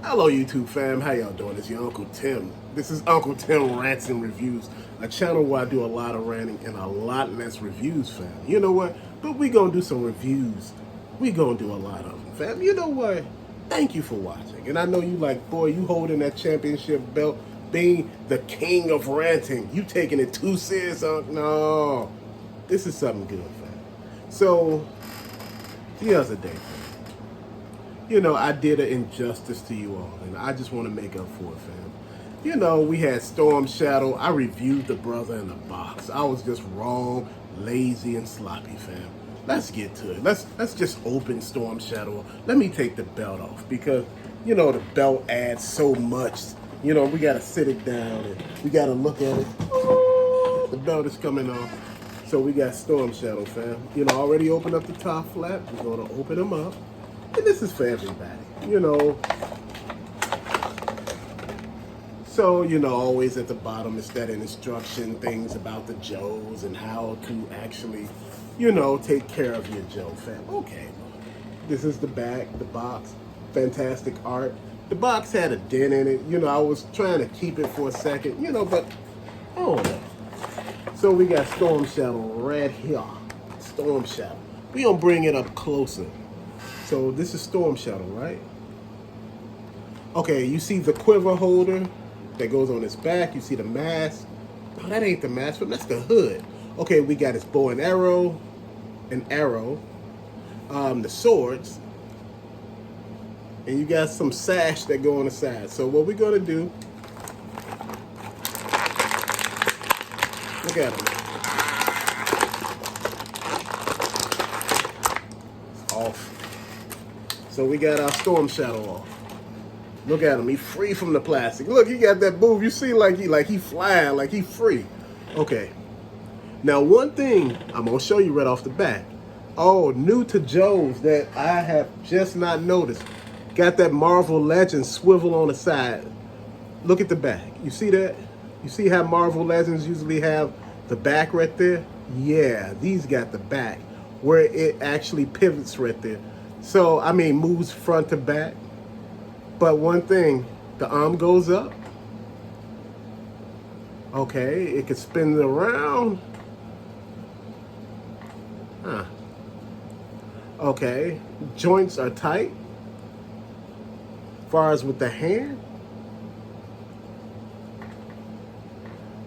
Hello YouTube fam, how y'all doing? It's your Uncle Tim. This is Uncle Tim Rants and Reviews, a channel where I do a lot of ranting and a lot less reviews, fam. You know what? But we gonna do some reviews. We gonna do a lot of them, fam. You know what? Thank you for watching. And I know you like, boy, you holding that championship belt, being the king of ranting. You taking it too serious, no. This is something good, fam. So, the other day, fam. You know, I did an injustice to you all, and I just want to make up for it, fam. You know, we had Storm Shadow. I reviewed the brother in the box. I was just wrong, lazy, and sloppy, fam. Let's get to it. Let's just open Storm Shadow. Let me take the belt off because, you know, the belt adds so much. You know, we got to sit it down, and we got to look at it. The belt is coming off. So we got Storm Shadow, fam. You know, already opened up the top flap. We're going to open them up. And this is for everybody, you know. So, you know, always at the bottom is that instruction, things about the Joes and how to actually, you know, take care of your Joe fam. Okay, this is the back, the box, fantastic art. The box had a dent in it. You know, I was trying to keep it for a second, you know, but I don't know. So we got Storm Shadow right here. Storm Shadow. We gonna bring it up closer. So this is Storm Shadow, right? Okay, you see the quiver holder that goes on his back. You see the mask. Oh, that ain't the mask, but that's the hood. Okay, we got his bow and arrow, the swords, and you got some sash that go on the side. So what we're gonna do, look at him. It's off. So we got our Storm Shadow off. Look at him, he free from the plastic. Look, he got that move. You see, like he flying, like he free. Okay. Now one thing I'm gonna show you right off the bat. Oh, new to Joe's that I have just not noticed. Got that Marvel Legends swivel on the side. Look at the back. You see that? You see how Marvel Legends usually have the back right there? Yeah, these got the back where it actually pivots right there. So, I mean, moves front to back. But one thing, the arm goes up. Okay, it can spin it around. Huh. Okay, joints are tight. As far as with the hand.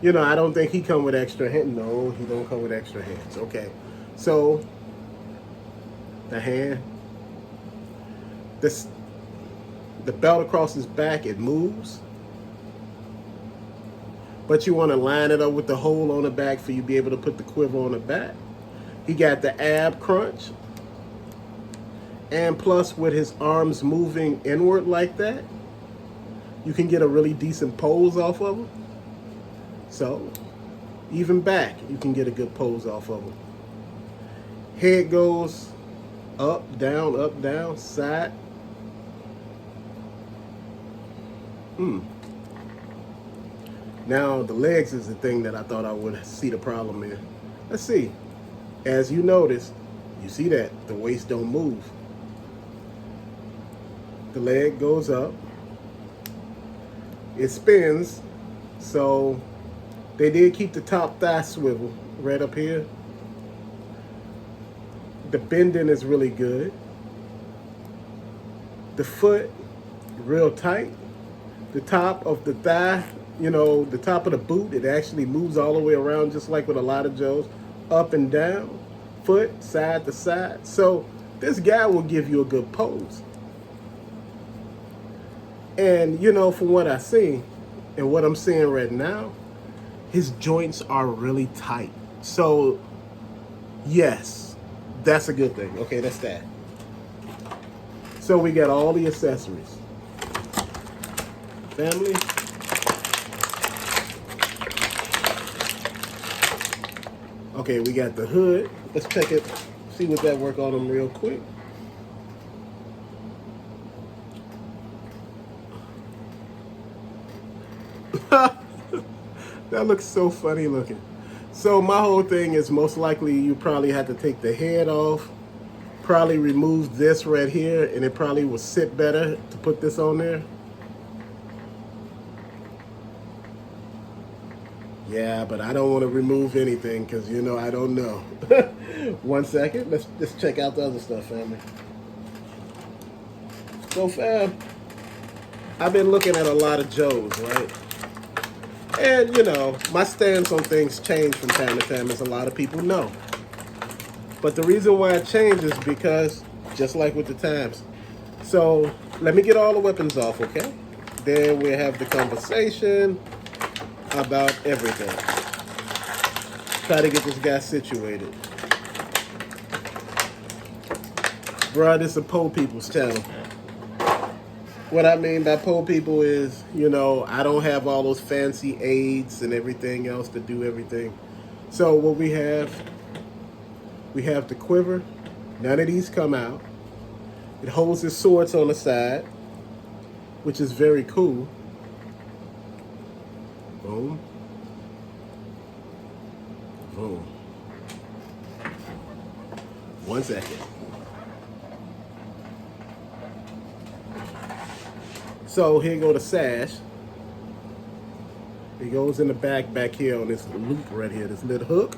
You know, I don't think he come with extra hands. No, he don't come with extra hands. Okay, so the hand. The belt across his back, it moves. But you want to line it up with the hole on the back for you to be able to put the quiver on the back. He got the ab crunch. And plus with his arms moving inward like that, you can get a really decent pose off of him. So, even back, you can get a good pose off of him. Head goes up, down, side. Now the legs is the thing that I thought I would see the problem in. Let's see. As you notice, you see that the waist don't move. The leg goes up. It spins. So they did keep the top thigh swivel right up here. The bending is really good. The foot, real tight. The top of the thigh, you know, the top of the boot, it actually moves all the way around just like with a lot of Joes. Up and down, foot, side to side. So this guy will give you a good pose. And, you know, from what I see and what I'm seeing right now, his joints are really tight. So, yes, that's a good thing. Okay, that's that. So we got all the accessories. Family. Okay, we got the hood. Let's check it, see what that work on them real quick. That looks so funny looking. So my whole thing is most likely you probably have to take the head off, probably remove this right here, and it probably will sit better to put this on there. Yeah, but I don't want to remove anything because, you know, I don't know. 1 second. Let's check out the other stuff, family. So, fam, I've been looking at a lot of Joes, right? And, you know, my stance on things change from time to time, as a lot of people know. But the reason why it changes is because, just like with the times. So, let me get all the weapons off, okay? Then we'll have the conversation about everything. Try to get this guy situated. Bruh, this is a poor people's channel. What I mean by poor people is, you know, I don't have all those fancy aids and everything else to do everything. So what we have the quiver. None of these come out. It holds his swords on the side, which is very cool. Boom. Boom. 1 second. So here go the sash. It goes in the back here on this loop right here, this little hook.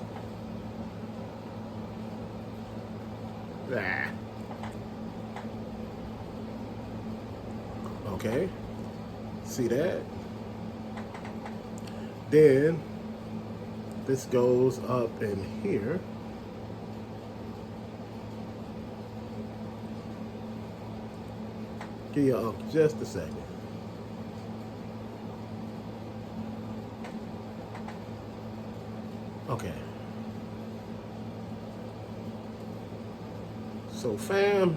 Ah. Okay. See that? Then this goes up in here. Give you just a second. Okay. So, fam,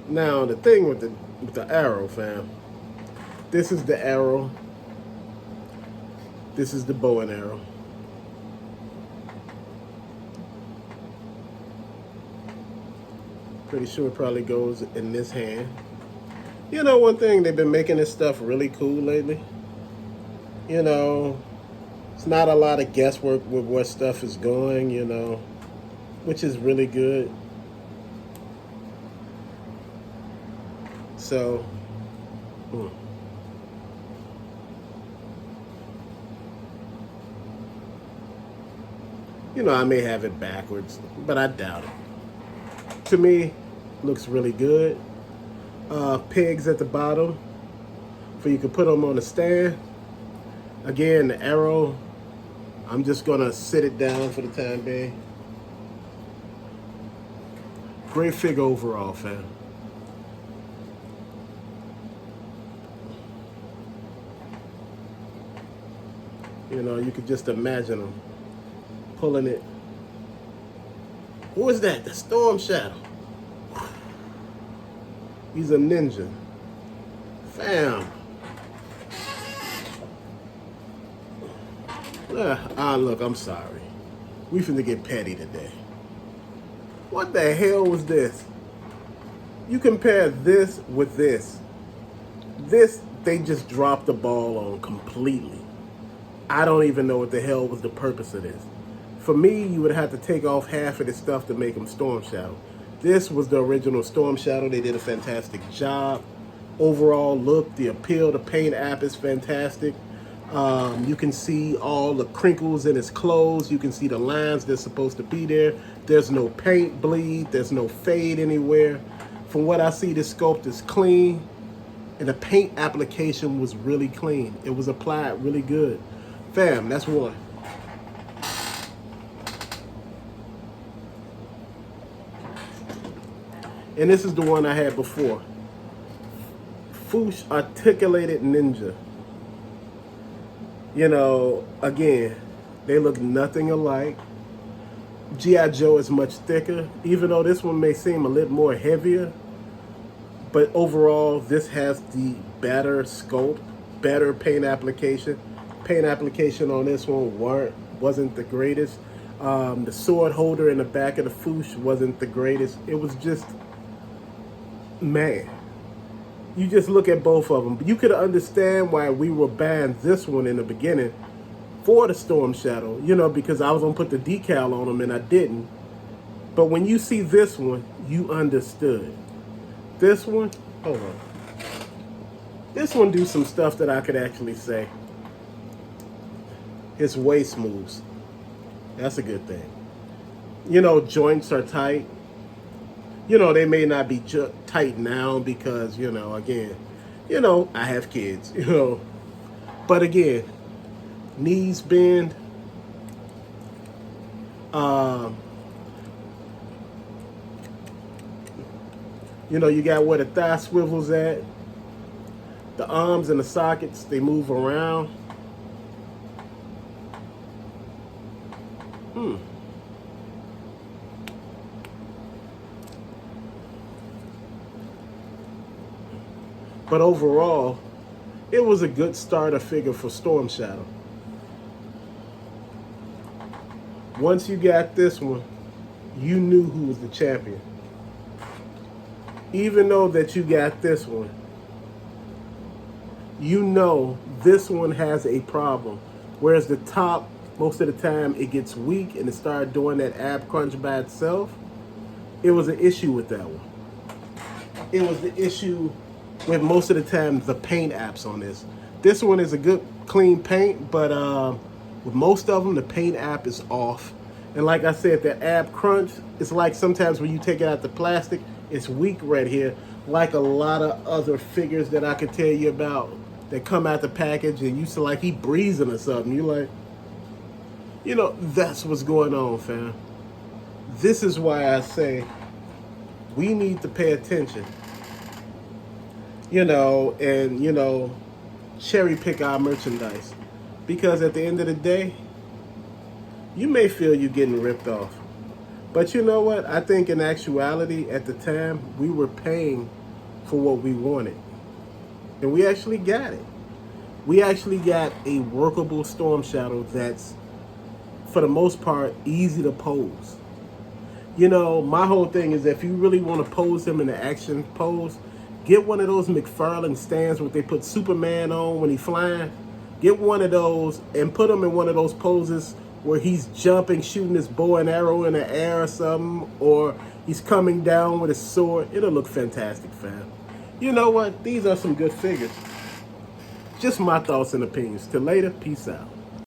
now the thing with the arrow, fam. This is the arrow. This is the bow and arrow. Pretty sure it probably goes in this hand. You know, one thing, they've been making this stuff really cool lately. You know, it's not a lot of guesswork with where stuff is going, you know, which is really good. So, you know, I may have it backwards, but I doubt it. To me, looks really good. Pegs at the bottom, for you can put them on a stand. Again, the arrow, I'm just gonna sit it down for the time being. Great figure overall, fam. You know, you could just imagine them pulling it. Who is that? The Storm Shadow. He's a ninja. Fam. Look, I'm sorry. We finna get petty today. What the hell was this? You compare this with this. This, they just dropped the ball on completely. I don't even know what the hell was the purpose of this. For me, you would have to take off half of this stuff to make him Storm Shadow. This was the original Storm Shadow. They did a fantastic job. Overall look, the appeal, the paint app is fantastic. You can see all the crinkles in his clothes. You can see the lines that's supposed to be there. There's no paint bleed. There's no fade anywhere. From what I see, this sculpt is clean. And the paint application was really clean. It was applied really good. Fam, that's one. And this is the one I had before. Foosh Articulated Ninja. You know, again, they look nothing alike. G.I. Joe is much thicker, even though this one may seem a little more heavier. But overall, this has the better sculpt, better paint application. Paint application on this one wasn't the greatest. The sword holder in the back of the Foosh wasn't the greatest. It was just, man. You just look at both of them. But you could understand why we were buying this one in the beginning for the Storm Shadow, you know, because I was going to put the decal on them and I didn't. But when you see this one, you understood. This one, hold on. This one do some stuff that I could actually say. His waist moves. That's a good thing. You know, joints are tight. You know, they may not be tight now because, you know, again, you know, I have kids, you know. But again, knees bend. You know, you got where the thigh swivels at. The arms and the sockets, they move around. But overall, it was a good starter figure for Storm Shadow. Once you got this one, you knew who was the champion. Even though that you got this one, you know this one has a problem. Whereas the top, most of the time, it gets weak and it started doing that ab crunch by itself. It was an issue with that one. It was the issue with most of the time the paint apps on this. This one is a good clean paint, but with most of them, the paint app is off. And like I said, the ab crunch, it's like sometimes when you take it out the plastic, it's weak right here. Like a lot of other figures that I could tell you about that come out the package and you see like he breathing or something. You like, you know, that's what's going on, fam. This is why I say we need to pay attention. You know, and, you know, cherry pick our merchandise. Because at the end of the day, you may feel you're getting ripped off. But you know what? I think in actuality, at the time, we were paying for what we wanted. And we actually got it. We actually got a workable Storm Shadow that's, for the most part, easy to pose. You know, my whole thing is if you really want to pose him in the action pose, get one of those McFarlane stands where they put Superman on when he's flying. Get one of those and put him in one of those poses where he's jumping, shooting his bow and arrow in the air or something, or he's coming down with his sword. It'll look fantastic, fam. You know what? These are some good figures. Just my thoughts and opinions. Till later, peace out.